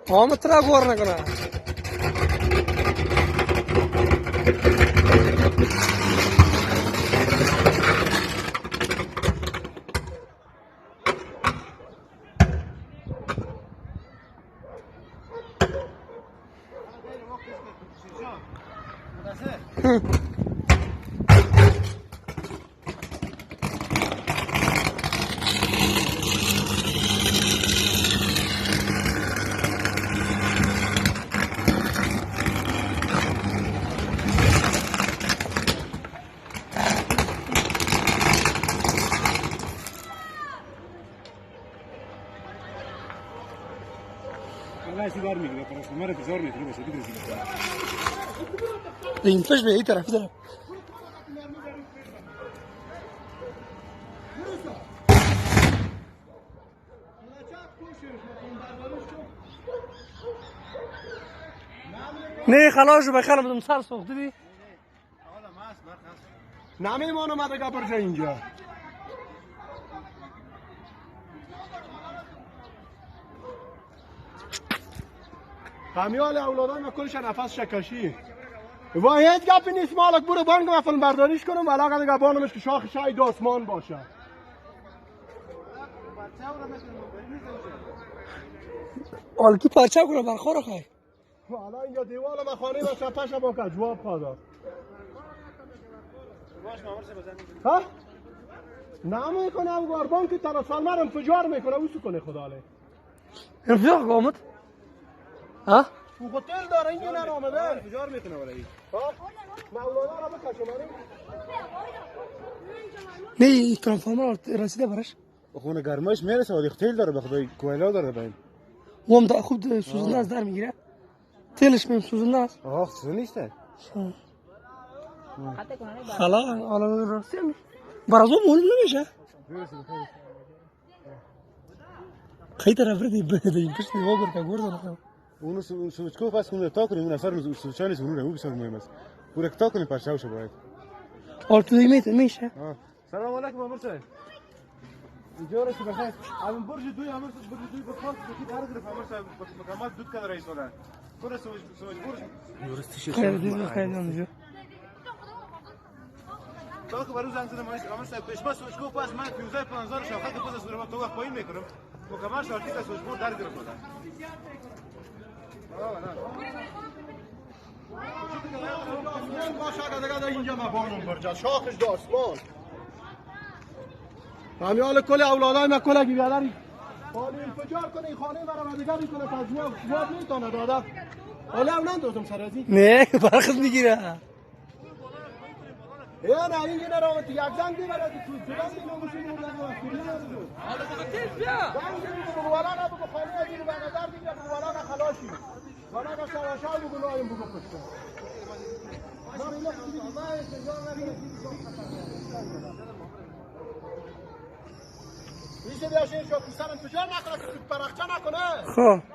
آمد ترا گور نکنه. والله سيجار میگیره خلاص مرا انتظار میکنه بس دیگه این فش به این طرف داره. نه خلاص بخیر بدم سر سوخته دی. نمیمان اومده گبر جا اینجا. همیال اولادان کلش نفس شکشی. واحد گپی نیست مالک برو بانک ما فیلم برداریش کنم ولی اگه دیگه بانمش که شاخ شاید آسمان باشه. آلکی پرچه کنه برخور خواهی. حالا اینجا دیوال ما خانه و چپش با که جواب خواهد. ها؟ نمی کنم گاربان که ترسالمر انفجار میکنه اوسو کنه خدا لی. انفجار قامت؟ ها؟ تو هتل داره اینجا نرامده انفجار میکنه ولی. ها؟ مولانا را بکشم نه ترانسفورمر رسیده برش. خونه گرمایش میرسه ولی هتل داره بخدای کویلا داره باین. وام دا خوب سوزنده از در میگیره. تلش میم سوزنده است. آه سوزنده نیسته. حالا راستی هم برای تو مهم نمیشه. خیلی طرف ردی بده این پشت دیوار برکه گرده. اونو سوچکو پس اونو تا کنیم اون اثر سوچانی زونه او بسیار مهم است. پورا تا کنیم پرچاوش باید. آرتوی میشه. سلام علیکم امیر صاحب. اینجا رسی بخیر. الان برج دوی امیر برج دوی بخواست که داره در امیر صاحب مکمل دود کار رئیس دادن. کور سوچ برج. درستی خیلی اونجا. تا که برای زنگ زدم امیر صاحب پیش باز سوچکو پس من 15000 شاخه که پس سوره تو وقت پایین میکنم. مکمل شارتی که سوچ برج در گرفت دادن. باشه اگه دیگه اینجا مبانم برجا شاخش داسمان همیال کل اولادای ما کل اگه بیادری حالی انفجار کنه این خانه مرا و دیگری کنه تا جواب نیتانه داده حالی هم نندازم سر ازی نه برخص میگیره یا نه اینجا نرامتی یک زنگ دیبرد تو جلال اینو بسید اون لگه وقتی نرزو حالا بگو تیز بیا زنگ دیگه بگو والا نه بگو خانه ازی رو بردار دیگه بگو والا نه خلاشی والا نه سواشا بگو نایم بگو پشتا میشه بیاشین شو کسان انفجار نکنه که پرخچه نکنه خب